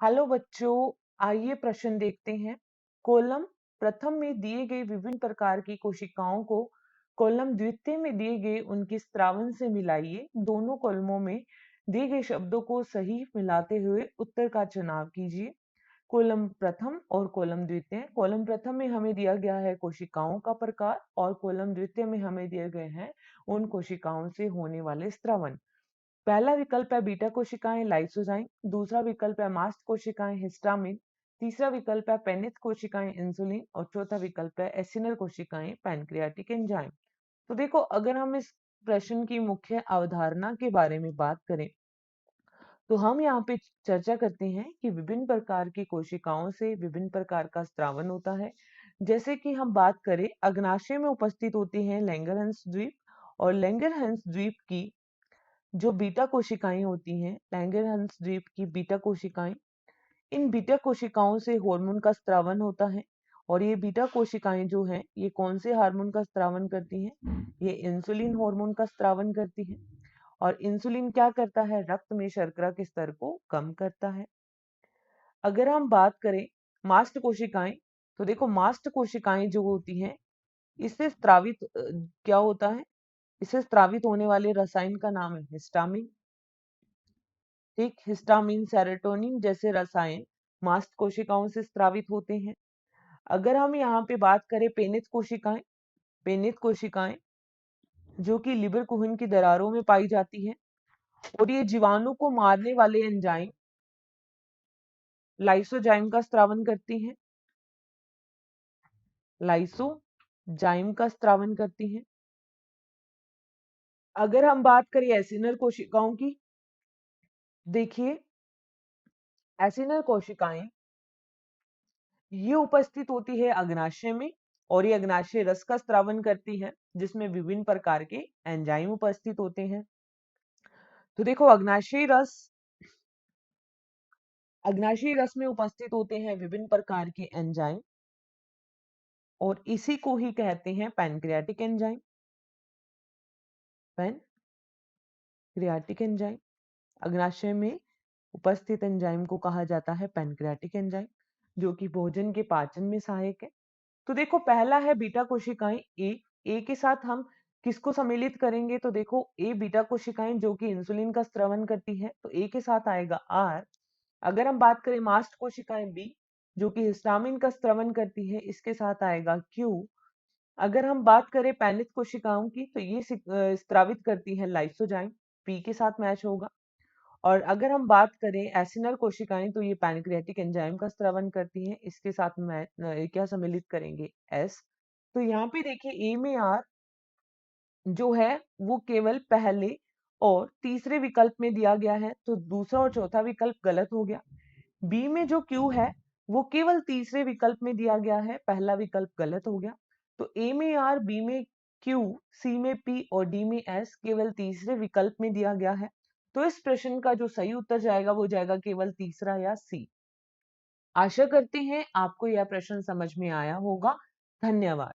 Hello बच्चों, आइए प्रश्न देखते हैं। कॉलम प्रथम में दिए गए विभिन्न प्रकार की कोशिकाओं को कॉलम द्वितीय में दिए गए उनके स्त्रावन से मिलाइए। दोनों कॉलमों में दिए गए शब्दों को सही मिलाते हुए उत्तर का चुनाव कीजिए। कॉलम प्रथम और कॉलम द्वितीय। कॉलम प्रथम में हमें दिया गया है कोशिकाओं का प्रकार और कॉलम द्वितीय में हमें दिए गए हैं उन कोशिकाओं से होने वाले स्त्रावन। पहला विकल्प है बीटा कोशिकाएं लाइसोजाइम, दूसरा विकल्प है मास्ट कोशिकाएं हिस्टामिन, तीसरा विकल्प है पेनिस कोशिकाएं इंसुलिन और चौथा विकल्प है एसिनल कोशिकाएं पैनक्रियाटिक एंजाइम। तो देखो, अगर हम इस प्रश्न की मुख्य अवधारणा के बारे में बात करें तो हम यहाँ पे चर्चा करते हैं कि विभिन्न प्रकार की कोशिकाओं से विभिन्न प्रकार का स्त्रावन होता है। जैसे कि हम बात करें, अग्नाशय में उपस्थित होती हैं लैंगरहंस द्वीप, और लैंगरहंस द्वीप की जो बीटा कोशिकाएं होती हैं, लैंगरहंस द्वीप की बीटा कोशिकाएं, इन बीटा कोशिकाओं से हार्मोन का स्त्रावन होता है। और ये बीटा कोशिकाएं जो हैं, ये कौन से हार्मोन का स्त्रावन करती हैं? ये इंसुलिन हार्मोन का स्त्रावन करती हैं। और इंसुलिन क्या करता है? रक्त में शर्करा के स्तर को कम करता है। अगर हम बात करें मास्ट कोशिकाएं, तो देखो मास्ट कोशिकाएं जो होती हैं, इससे स्त्रावित क्या होता है? इससे स्त्रावित होने वाले रसायन का नाम है हिस्टामिन। ठीक, हिस्टामिन, सेरोटोनिन जैसे रसायन मास्ट कोशिकाओं से स्त्रावित होते हैं। अगर हम यहाँ पे बात करें पेनिस कोशिकाएं जो कि लिवर कुहन की दरारों में पाई जाती है, और ये जीवाणु को मारने वाले एंजाइम लाइसोजाइम का स्त्रावन करती हैं। लाइसोजाइम का स्त्रावन करती हैं। अगर हम बात करें एसिनल कोशिकाओं की, देखिए एसिनल कोशिकाएं ये उपस्थित होती है अग्नाशय में, और ये अग्नाशय रस का स्त्रावन करती है जिसमें विभिन्न प्रकार के एंजाइम उपस्थित होते हैं। तो देखो, अग्नाशयी रस में उपस्थित होते हैं विभिन्न प्रकार के एंजाइम, और इसी को ही कहते हैं पैनक्रियाटिक एंजाइम। पैनक्रियाटिक एंजाइम, अग्नाशय में उपस्थित एंजाइम को कहा जाता है पैनक्रियाटिक एंजाइम, जो कि भोजन के पाचन में सहायक है। तो देखो, पहला है बीटा कोशिकाएं ए के साथ हम किसको सम्मिलित करेंगे? तो देखो, ए बीटा कोशिकाएं जो कि इंसुलिन का स्त्रवन करती है, तो ए के साथ आएगा आर। अगर हम बात करें मास्ट कोशिकाएं बी जो कि हिस्टामिन का स्त्रवन करती है, इसके साथ आएगा क्यू। अगर हम बात करें पेनिस कोशिकाओं की, तो ये स्त्रावित करती है लाइसोजाइम, पी के साथ मैच होगा। और अगर हम बात करें एसिनल कोशिकाएं, तो ये पैनक्रियाटिक एंजाइम का स्त्रवन करती हैं, इसके साथ में क्या सम्मिलित करेंगे? एस। तो यहाँ पे देखिए, ए में आर जो है वो केवल पहले और तीसरे विकल्प में दिया गया है, तो दूसरा और चौथा विकल्प गलत हो गया। बी में जो क्यू है वो केवल तीसरे विकल्प में दिया गया है, पहला विकल्प गलत हो गया। तो ए में आर, बी में क्यू, सी में पी और डी में एस केवल तीसरे विकल्प में दिया गया है। तो इस प्रश्न का जो सही उत्तर जाएगा वो जाएगा केवल तीसरा या सी। आशा करते हैं आपको यह प्रश्न समझ में आया होगा। धन्यवाद।